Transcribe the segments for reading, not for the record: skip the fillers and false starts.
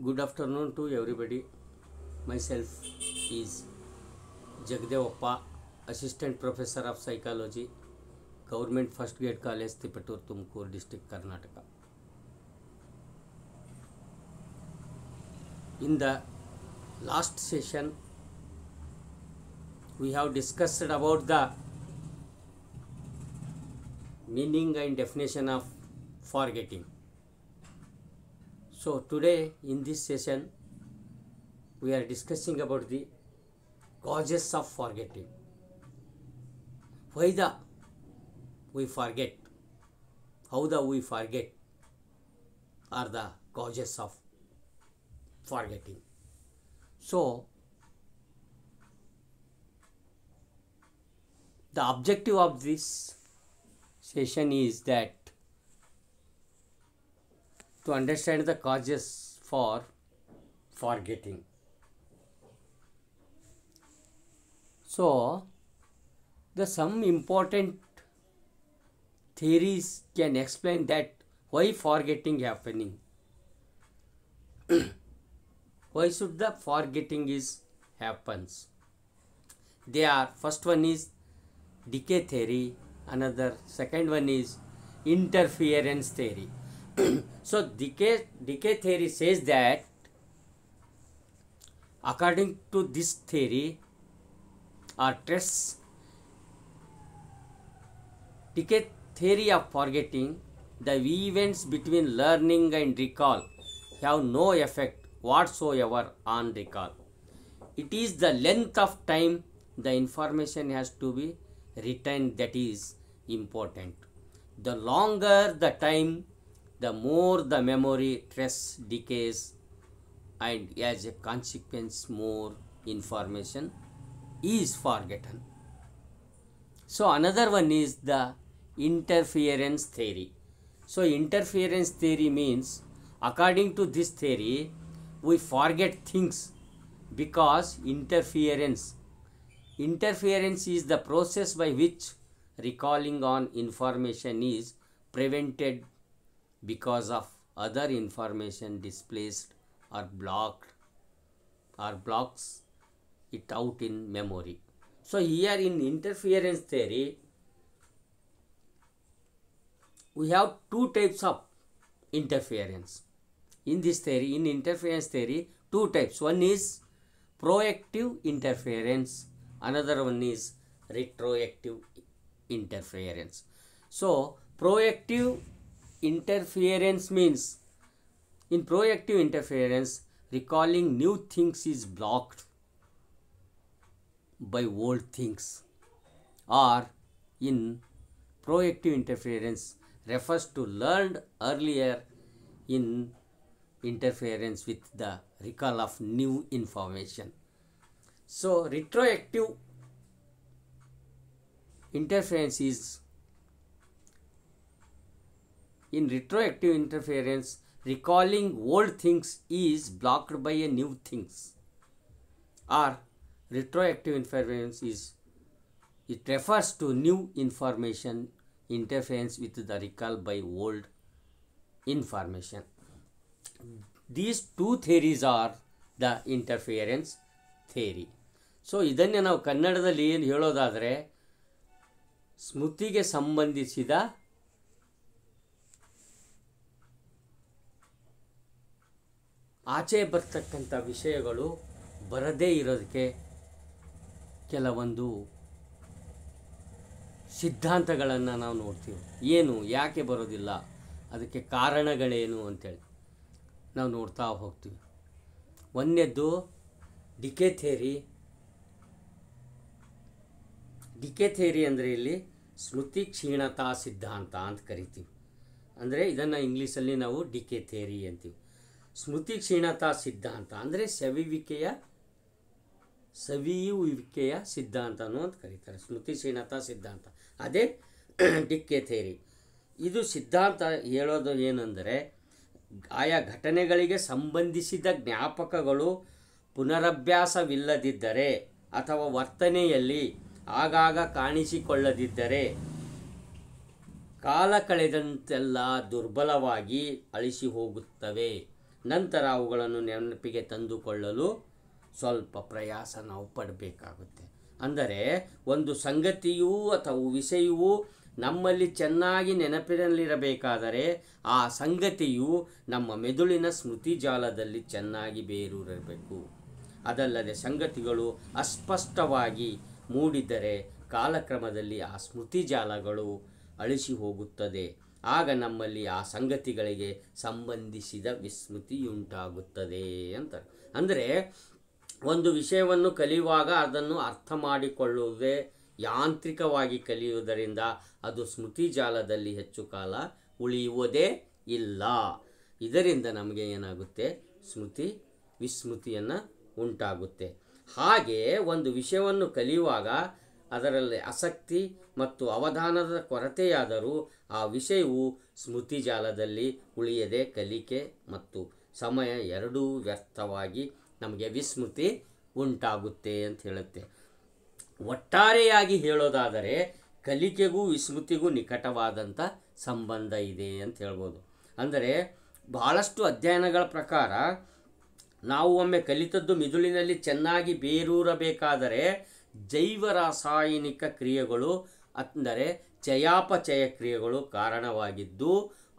Good afternoon to everybody. Myself is Jagdevappa, Assistant Professor of Psychology, Government First Grade College, Tipatur, Tumkur District, Karnataka. In the last session, we have discussed about the meaning and definition of forgetting. So today in this session we are discussing about the causes of forgetting. Why we forget, how we forget are the causes of forgetting. So the objective of this session is that to understand the causes for forgetting. So, some important theories can explain that why forgetting happening. Why should the forgetting happens? They are, first one is decay theory, second one is interference theory. So decay theory says that according to this theory or decay theory of forgetting, the events between learning and recall have no effect whatsoever on recall. It is the length of time the information has to be retained that is important. The longer the time, the more the memory trace decays, and as a consequence more information is forgotten. So another one is the interference theory. So interference theory means, according to this theory, we forget things because interference is the process by which recalling on information is prevented because of other information displaced or blocked or blocks it out in memory. So here in interference theory, we have two types of interference. In this theory, in interference theory, two types. One is proactive interference, another one is retroactive interference. So proactive interference means, in proactive interference, recalling new things is blocked by old things, or in proactive interference refers to learned earlier in interference with the recall of new information. So retroactive interference is, in retroactive interference, recalling old things is blocked by a new things. Or retroactive interference is, it refers to new information interference with the recall by old information. These two theories are the interference theory. So ಇದನ್ನೇ ನಾವು ಕನ್ನಡದಲ್ಲಿ ಏನು ಹೇಳೋದಾದರೆ, ಸ್ಮೃತಿಗೆ ಸಂಬಂಧಿಸಿದ ಆಚೆ ಬರ್ತಕ್ಕಂಥ ವಿಷಯಗಳು ಬರದೇ ಇರೋದಕ್ಕೆ ಕೆಲವೊಂದು ಸಿದ್ಧಾಂತಗಳನ್ನು ನಾವು ನೋಡ್ತೀವಿ. ಏನು, ಯಾಕೆ ಬರೋದಿಲ್ಲ, ಅದಕ್ಕೆ ಕಾರಣಗಳೇನು ಅಂತೇಳಿ ನಾವು ನೋಡ್ತಾ ಹೋಗ್ತೀವಿ. ಒಂದನೇದ್ದು ಡಿಕೆ ಥಿಯರಿ. ಡಿಕೆ ಥಿಯರಿ ಅಂದರೆ ಇಲ್ಲಿ ಸ್ಮೃತಿ ಕ್ಷೀಣತಾ ಸಿದ್ಧಾಂತ ಅಂತ ಕರಿತೀವಿ. ಅಂದರೆ ಇದನ್ನು ಇಂಗ್ಲೀಷಲ್ಲಿ ನಾವು ಡಿಕೆ ಥಿಯರಿ ಅಂತೀವಿ. ಸ್ಮೃತಿ ಕ್ಷೀಣತಾ ಸಿದ್ಧಾಂತ ಅಂದರೆ ಸವಿಯುವಿಕೆಯ ಸಿದ್ಧಾಂತನೂ ಅಂತ ಕರೀತಾರೆ. ಸ್ಮೃತಿ ಕ್ಷೀಣತಾ ಸಿದ್ಧಾಂತ, ಅದೇ ಡಿಕೆ ಥಿಯರಿ. ಇದು ಸಿದ್ಧಾಂತ ಹೇಳೋದು ಏನಂದರೆ, ಆಯಾ ಘಟನೆಗಳಿಗೆ ಸಂಬಂಧಿಸಿದ ಜ್ಞಾಪಕಗಳು ಪುನರಭ್ಯಾಸವಿಲ್ಲದಿದ್ದರೆ ಅಥವಾ ವರ್ತನೆಯಲ್ಲಿ ಆಗಾಗ ಕಾಣಿಸಿಕೊಳ್ಳದಿದ್ದರೆ ಕಾಲ ಕಳೆದಂತೆಲ್ಲ ದುರ್ಬಲವಾಗಿ ಅಳಿಸಿ ಹೋಗುತ್ತವೆ ನಂತರ ಅವುಗಳನ್ನು ನೆನಪಿಗೆ ತಂದುಕೊಳ್ಳಲು ಸ್ವಲ್ಪ ಪ್ರಯಾಸ ನಾವು ಪಡಬೇಕಾಗುತ್ತೆ. ಅಂದರೆ ಒಂದು ಸಂಗತಿಯೂ ಅಥವಾ ವಿಷಯವೂ ನಮ್ಮಲ್ಲಿ ಚೆನ್ನಾಗಿ ನೆನಪಿನಲ್ಲಿರಬೇಕಾದರೆ ಆ ಸಂಗತಿಯು ನಮ್ಮ ಮೆದುಳಿನ ಸ್ಮೃತಿ ಜಾಲದಲ್ಲಿ ಚೆನ್ನಾಗಿ ಬೇರೂರಬೇಕು. ಅದಲ್ಲದೆ ಸಂಗತಿಗಳು ಅಸ್ಪಷ್ಟವಾಗಿ ಮೂಡಿದರೆ ಕಾಲಕ್ರಮದಲ್ಲಿ ಆ ಸ್ಮೃತಿ ಜಾಲಗಳು ಅಳಿಸಿ ಹೋಗುತ್ತದೆ. ಆಗ ನಮ್ಮಲ್ಲಿ ಆ ಸಂಗತಿಗಳಿಗೆ ಸಂಬಂಧಿಸಿದ ವಿಸ್ಮೃತಿಯುಂಟಾಗುತ್ತದೆ ಅಂತ. ಅಂದರೆ ಒಂದು ವಿಷಯವನ್ನು ಕಲಿಯುವಾಗ ಅದನ್ನು ಅರ್ಥ ಮಾಡಿಕೊಳ್ಳುವುದೇ ಯಾಂತ್ರಿಕವಾಗಿ ಕಲಿಯುವುದರಿಂದ ಅದು ಸ್ಮೃತಿ ಜಾಲದಲ್ಲಿ ಹೆಚ್ಚು ಕಾಲ ಉಳಿಯುವುದೇ ಇಲ್ಲ. ಇದರಿಂದ ನಮಗೆ ಏನಾಗುತ್ತೆ, ವಿಸ್ಮೃತಿಯನ್ನು ಉಂಟಾಗುತ್ತೆ. ಹಾಗೆ ಒಂದು ವಿಷಯವನ್ನು ಕಲಿಯುವಾಗ ಅದರಲ್ಲಿ ಆಸಕ್ತಿ ಮತ್ತು ಅವಧಾನದ ಕೊರತೆಯಾದರೂ ಆ ವಿಷಯವು ಸ್ಮೃತಿ ಜಾಲದಲ್ಲಿ ಉಳಿಯದೆ ಕಲಿಕೆ ಮತ್ತು ಸಮಯ ಎರಡೂ ವ್ಯರ್ಥವಾಗಿ ನಮಗೆ ವಿಸ್ಮೃತಿ ಉಂಟಾಗುತ್ತೆ ಅಂತ ಹೇಳುತ್ತೆ. ಒಟ್ಟಾರೆಯಾಗಿ ಹೇಳೋದಾದರೆ ಕಲಿಕೆಗೂ ವಿಸ್ಮೃತಿಗೂ ನಿಕಟವಾದಂಥ ಸಂಬಂಧ ಇದೆ ಅಂತ ಹೇಳ್ಬೋದು. ಅಂದರೆ ಬಹಳಷ್ಟು ಅಧ್ಯಯನಗಳ ಪ್ರಕಾರ ನಾವು ಒಮ್ಮೆ ಕಲಿತದ್ದು ಮಿದುಳಿನಲ್ಲಿ ಚೆನ್ನಾಗಿ ಬೇರೂರಬೇಕಾದರೆ ಜೈವ ರಾಸಾಯನಿಕ ಕ್ರಿಯೆಗಳು ಅಂದರೆ ಚಯಾಪಚಯ ಕ್ರಿಯೆಗಳು ಕಾರಣವಾಗಿದ್ದು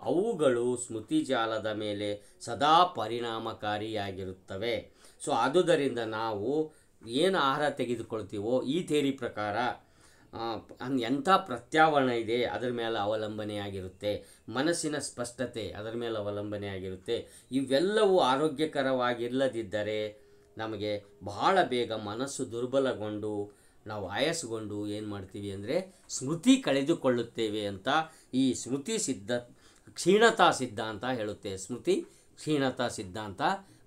ಅವುಗಳು ಸ್ಮೃತಿ ಜಾಲದ ಮೇಲೆ ಸದಾ ಪರಿಣಾಮಕಾರಿಯಾಗಿರುತ್ತವೆ. ಸೊ ಆದುದರಿಂದ ನಾವು ಏನು ಆಹಾರ ತೆಗೆದುಕೊಳ್ತೀವೋ ಈ ಥಿಯರಿ ಪ್ರಕಾರ ಎಂಥ ಪ್ರತ್ಯಾವರಣ ಇದೆ ಅದರ ಮೇಲೆ ಅವಲಂಬನೆಯಾಗಿರುತ್ತೆ. ಮನಸ್ಸಿನ ಸ್ಪಷ್ಟತೆ ಅದರ ಮೇಲೆ ಅವಲಂಬನೆಯಾಗಿರುತ್ತೆ. ಇವೆಲ್ಲವೂ ಆರೋಗ್ಯಕರವಾಗಿಲ್ಲದಿದ್ದರೆ ನಮಗೆ ಬಹಳ ಬೇಗ ಮನಸ್ಸು ದುರ್ಬಲಗೊಂಡು ನಾವು ಆಯಾಸಗೊಂಡು ಏನು ಮಾಡ್ತೀವಿ ಅಂದರೆ ಸ್ಮೃತಿ ಕಳೆದುಕೊಳ್ಳುತ್ತೇವೆ ಅಂತ ಈ ಕ್ಷೀಣತಾ ಸಿದ್ಧಾಂತ ಹೇಳುತ್ತೆ. ಸ್ಮೃತಿ ಕ್ಷೀಣತಾ ಸಿದ್ಧಾಂತ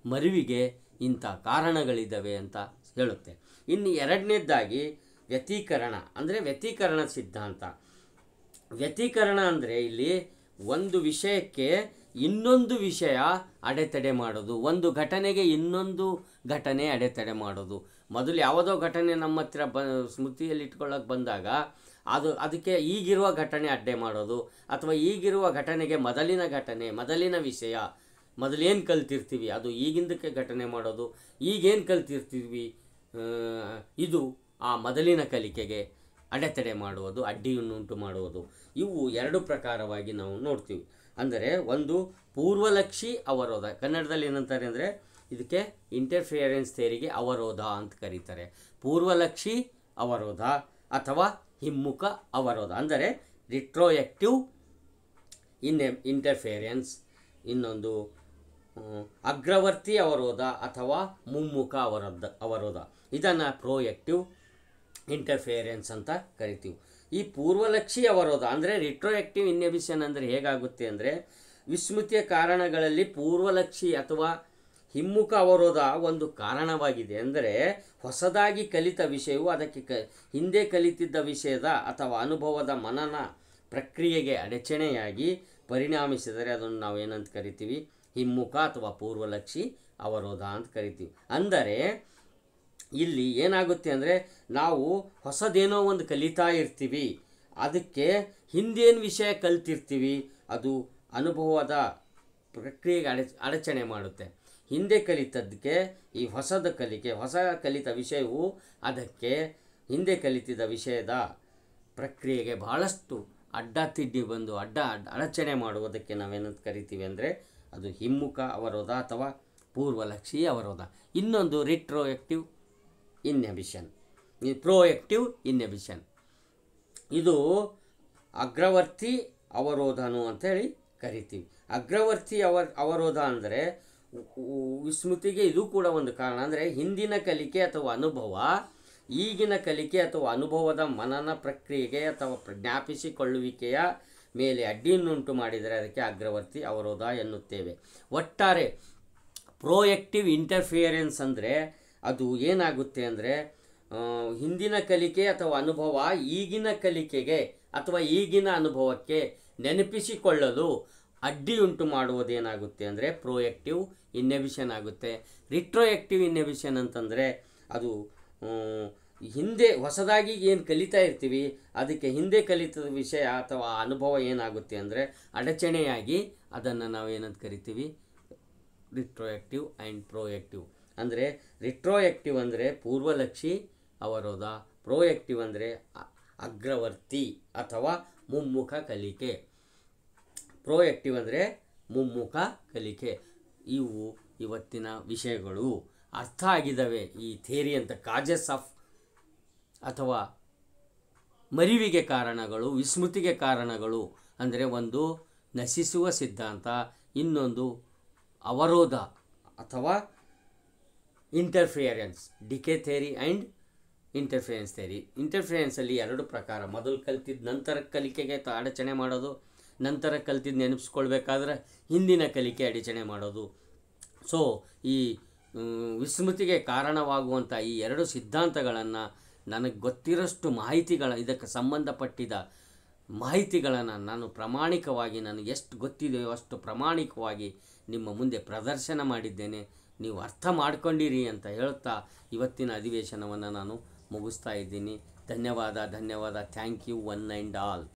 ಮರುವಿಗೆ ಇಂಥ ಕಾರಣಗಳಿದ್ದಾವೆ ಅಂತ ಹೇಳುತ್ತೆ. ಇನ್ನು ಎರಡನೇದಾಗಿ ವ್ಯತೀಕರಣ ಅಂದರೆ ವ್ಯತೀಕರಣ ಸಿದ್ಧಾಂತ. ವ್ಯತೀಕರಣ ಅಂದರೆ ಇಲ್ಲಿ ಒಂದು ವಿಷಯಕ್ಕೆ ಇನ್ನೊಂದು ವಿಷಯ ಅಡೆತಡೆ ಮಾಡೋದು, ಒಂದು ಘಟನೆಗೆ ಇನ್ನೊಂದು ಘಟನೆ ಅಡೆತಡೆ ಮಾಡೋದು. ಮೊದಲು ಯಾವುದೋ ಘಟನೆ ನಮ್ಮ ಹತ್ರ ಸ್ಮೃತಿಯಲ್ಲಿ ಇಟ್ಕೊಳ್ಳೋಕೆ ಬಂದಾಗ ಅದಕ್ಕೆ ಈಗಿರುವ ಘಟನೆ ಅಡ್ಡೆ ಮಾಡೋದು, ಅಥವಾ ಈಗಿರುವ ಘಟನೆಗೆ ಮೊದಲಿನ ವಿಷಯ ಮೊದಲೇನು ಕಲ್ತಿರ್ತೀವಿ ಅದು ಈಗಿಂದಕ್ಕೆ ಘಟನೆ ಮಾಡೋದು, ಈಗೇನು ಕಲ್ತಿರ್ತೀವಿ ಇದು ಆ ಮೊದಲಿನ ಕಲಿಕೆಗೆ ಅಡೆತಡೆ ಮಾಡುವುದು, ಅಡ್ಡಿಯನ್ನುಂಟು ಮಾಡುವುದು. ಇವು ಎರಡು ಪ್ರಕಾರವಾಗಿ ನಾವು ನೋಡ್ತೀವಿ. ಅಂದರೆ ಒಂದು ಪೂರ್ವಲಕ್ಷಿ ಅವರೋಧ, ಕನ್ನಡದಲ್ಲಿ ಏನಂತಾರೆ ಅಂದರೆ ಇದಕ್ಕೆ ಇಂಟರ್ಫಿಯರೆನ್ಸ್ ಥಿಯರಿಗೆ ಅವರೋಧ ಅಂತ ಕರೀತಾರೆ. ಪೂರ್ವಲಕ್ಷಿ ಅವರೋಧ ಅಥವಾ ಹಿಮ್ಮುಖ ಅವರೋಧ ಅಂದರೆ ರಿಟ್ರೋಯಾಕ್ಟಿವ್ ಇಂಟರ್ಫಿಯರೆನ್ಸ್. ಇನ್ನೊಂದು ಅಗ್ರವರ್ತಿ ಅವರೋಧ ಅಥವಾ ಮುಮ್ಮುಖ ಅವರೋಧ, ಇದನ್ನು ಪ್ರೋಯಾಕ್ಟಿವ್ ಇಂಟರ್ಫಿಯರೆನ್ಸ್ ಅಂತ ಕರಿತೀವಿ. ಈ ಪೂರ್ವಲಕ್ಷಿ ಅವರೋಧ ಅಂದರೆ ರಿಟ್ರೋಯಾಕ್ಟಿವ್ ಇನ್ಹಿಬಿಷನ್ ಅಂದರೆ ಹೇಗಾಗುತ್ತೆ ಅಂದರೆ ವಿಸ್ಮೃತಿಯ ಕಾರಣಗಳಲ್ಲಿ ಪೂರ್ವಲಕ್ಷಿ ಅಥವಾ ಹಿಮ್ಮುಖ ಅವರೋಧ ಒಂದು ಕಾರಣವಾಗಿದೆ. ಅಂದರೆ ಹೊಸದಾಗಿ ಕಲಿತ ವಿಷಯವು ಅದಕ್ಕೆ ಹಿಂದೆ ಕಲಿತಿದ್ದ ವಿಷಯದ ಅಥವಾ ಅನುಭವದ ಮನನ ಪ್ರಕ್ರಿಯೆಗೆ ಅಡಚಣೆಯಾಗಿ ಪರಿಣಾಮಿಸಿದರೆ ಅದನ್ನು ನಾವು ಏನಂತ ಕರಿತೀವಿ, ಹಿಮ್ಮುಖ ಅಥವಾ ಪೂರ್ವಲಕ್ಷಿ ಅವರೋಧ ಅಂತ ಕರಿತೀವಿ. ಅಂದರೆ ಇಲ್ಲಿ ಏನಾಗುತ್ತೆ ಅಂದರೆ ನಾವು ಹೊಸದೇನೋ ಒಂದು ಕಲಿತಾ ಇರ್ತೀವಿ, ಅದಕ್ಕೆ ಹಿಂದೇನು ವಿಷಯ ಕಲ್ತಿರ್ತೀವಿ ಅದು ಅನುಭವದ ಪ್ರಕ್ರಿಯೆಗೆ ಅಡಚಣೆ ಮಾಡುತ್ತೆ. ಹಿಂದೆ ಕಲಿತದ್ದಕ್ಕೆ ಈ ಹೊಸ ಕಲಿತ ವಿಷಯವು ಅದಕ್ಕೆ ಹಿಂದೆ ಕಲಿತಿದ್ದ ವಿಷಯದ ಪ್ರಕ್ರಿಯೆಗೆ ಬಹಳಷ್ಟು ಅಡ್ಡತಿಡ್ಡಿ ಬಂದು ಅಡಚಣೆ ಮಾಡುವುದಕ್ಕೆ ನಾವೇನಂತ ಕರಿತೀವಿ ಅಂದರೆ ಅದು ಹಿಮ್ಮುಖ ಅವರೋಧ ಅಥವಾ ಪೂರ್ವಲಕ್ಷಿ ಅವರೋಧ. ಇನ್ನೊಂದು ರಿಟ್ರೋಯಾಕ್ಟಿವ್ ಇನ್ಹಿಬಿಷನ್, ಪ್ರೋಯಾಕ್ಟಿವ್ ಇನ್ಹಿಬಿಷನ್. ಇದು ಅಗ್ರವರ್ತಿ ಅವರೋಧನು ಅಂತೇಳಿ ಕರಿತೀವಿ. ಅಗ್ರವರ್ತಿ ಅವರೋಧ ಅಂದರೆ ವಿಸ್ಮೃತಿಗೆ ಇದು ಕೂಡ ಒಂದು ಕಾರಣ. ಅಂದರೆ ಹಿಂದಿನ ಕಲಿಕೆ ಅಥವಾ ಅನುಭವ ಈಗಿನ ಕಲಿಕೆ ಅಥವಾ ಅನುಭವದ ಮನನ ಪ್ರಕ್ರಿಯೆಗೆ ಅಥವಾ ಜ್ಞಾಪಿಸಿಕೊಳ್ಳುವಿಕೆಯ ಮೇಲೆ ಅಡ್ಡಿಯನ್ನುಂಟು ಮಾಡಿದರೆ ಅದಕ್ಕೆ ಅಗ್ರವರ್ತಿ ಅವರೋಧ ಎನ್ನುತ್ತೇವೆ. ಒಟ್ಟಾರೆ ಪ್ರೋಯಾಕ್ಟಿವ್ ಇಂಟರ್ಫಿಯರೆನ್ಸ್ ಅಂದರೆ ಅದು ಏನಾಗುತ್ತೆ ಅಂದರೆ ಹಿಂದಿನ ಕಲಿಕೆ ಅಥವಾ ಅನುಭವ ಈಗಿನ ಕಲಿಕೆಗೆ ಅಥವಾ ಈಗಿನ ಅನುಭವಕ್ಕೆ ನೆನಪಿಸಿಕೊಳ್ಳಲು ಅಡ್ಡಿಯುಂಟು ಮಾಡುವುದೇನಾಗುತ್ತೆ ಅಂದರೆ ಪ್ರೋಯಾಕ್ಟಿವ್ ಇನ್ಹಿಬಿಷನ್ ಆಗುತ್ತೆ. ರಿಟ್ರೋಯಾಕ್ಟಿವ್ ಇನ್ಹಿಬಿಷನ್ ಅಂತಂದರೆ ಅದು ಹಿಂದೆ ಹೊಸದಾಗಿ ಏನು ಕಲಿತಾ ಇರ್ತೀವಿ ಅದಕ್ಕೆ ಹಿಂದೆ ಕಲಿತದ ವಿಷಯ ಅಥವಾ ಅನುಭವ ಏನಾಗುತ್ತೆ ಅಂದರೆ ಅಡಚಣೆಯಾಗಿ ಅದನ್ನು ನಾವು ಏನಂತ ಕರಿತೀವಿ, ರಿಟ್ರೋಯಾಕ್ಟಿವ್ ಆ್ಯಂಡ್ ಪ್ರೋಯಾಕ್ಟಿವ್. ಅಂದರೆ ರಿಟ್ರೋಯಾಕ್ಟಿವ್ ಅಂದರೆ ಪೂರ್ವಲಕ್ಷಿ ಅವರೋಧ, ಪ್ರೋಯಾಕ್ಟಿವ್ ಅಂದರೆ ಅಗ್ರವರ್ತಿ ಅಥವಾ ಮುಮ್ಮುಖ ಕಲಿಕೆ. ಪ್ರೋಯಾಕ್ಟಿವ್ ಅಂದರೆ ಮುಮ್ಮುಖ ಕಲಿಕೆ. ಇವು ಇವತ್ತಿನ ವಿಷಯಗಳು. ಅರ್ಥ ಆಗಿದ್ದಾವೆ ಈ ಥಿಯರಿ ಅಂತ. ಕಾಜಸ್ ಆಫ್ ಅಥವಾ ಮರಿವಿಗೆ ಕಾರಣಗಳು, ವಿಸ್ಮೃತಿಗೆ ಕಾರಣಗಳು ಅಂದರೆ ಒಂದು ನಶಿಸುವ ಸಿದ್ಧಾಂತ, ಇನ್ನೊಂದು ಅವರೋಧ ಅಥವಾ interference. Decay theory and interference theory. ಇಂಟರ್ಫಿಯರೆನ್ಸಲ್ಲಿ ಎರಡು ಪ್ರಕಾರ. ಮೊದಲು ಕಲ್ತಿದ್ದು ನಂತರ ಕಲಿಕೆಗೆ ಅಡಚಣೆ ಮಾಡೋದು, ನಂತರ ಕಲ್ತಿದ್ದು ನೆನಪಿಸ್ಕೊಳ್ಬೇಕಾದ್ರೆ ಹಿಂದಿನ ಕಲಿಕೆ ಅಡಚಣೆ ಮಾಡೋದು. ಸೊ ಈ ವಿಸ್ಮೃತಿಗೆ ಕಾರಣವಾಗುವಂಥ ಈ ಎರಡು ಸಿದ್ಧಾಂತಗಳನ್ನು ನನಗೆ ಗೊತ್ತಿರೋಷ್ಟು ಇದಕ್ಕೆ ಸಂಬಂಧಪಟ್ಟಿದ ಮಾಹಿತಿಗಳನ್ನು ನಾನು ಪ್ರಾಮಾಣಿಕವಾಗಿ, ನನಗೆ ಎಷ್ಟು ಗೊತ್ತಿದೆಯೋ ಅಷ್ಟು ಪ್ರಾಮಾಣಿಕವಾಗಿ ನಿಮ್ಮ ಮುಂದೆ ಪ್ರದರ್ಶನ ಮಾಡಿದ್ದೇನೆ. ನೀವು ಅರ್ಥ ಮಾಡ್ಕೊಂಡಿರಿ ಅಂತ ಹೇಳ್ತಾ ಇವತ್ತಿನ ಅಧಿವೇಶನವನ್ನು ನಾನು ಮುಗಿಸ್ತಾ ಇದ್ದೀನಿ. ಧನ್ಯವಾದ. Thank you one and all.